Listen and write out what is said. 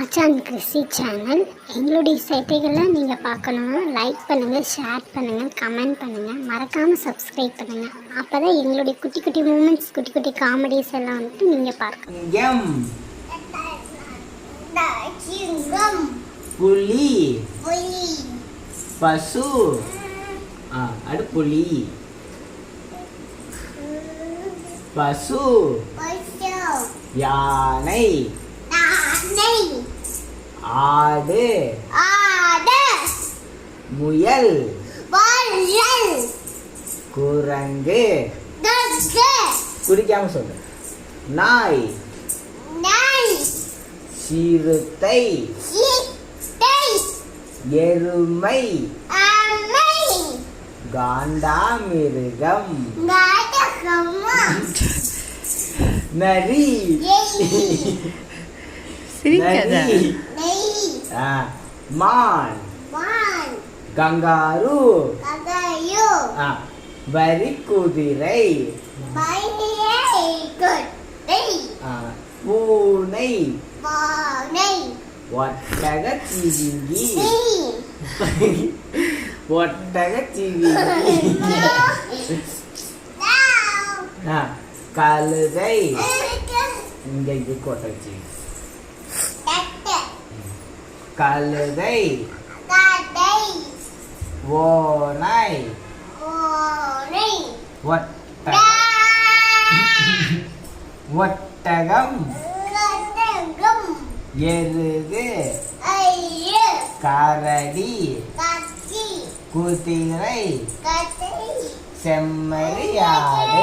ஆச்சான் Christie channel. எங்களுடைய சேட்டைகளை நீங்கள் பார்க்கணுன்னா லைக் பண்ணுங்கள், ஷேர் பண்ணுங்கள், கமெண்ட் பண்ணுங்கள், மறக்காமல் சப்ஸ்கிரைப் பண்ணுங்கள். அப்போ தான் எங்களுடைய குட்டி குட்டி மூமெண்ட்ஸ், குட்டி குட்டி காமெடிஸ் எல்லாம் வந்துட்டு நீங்கள் பார்க்கலாம். புலி, பசு, புலி, பசு, யானை, ஆடு, முயல், குரங்கு, குடிக்காம சொல்லு, நாய், சிறுத்தை, எருமை, காண்டாமிருகம், நரி, மான், கங்காரு, வரிக்குதிரை, பூனை, ஒட்டகச்சிவிங்கி, கழுதை, இங்க கொட்டச்சி, கழுதை, ஓனை, ஒட்டகம், எருது, கரடி, குதிரை, செம்மறியாடு.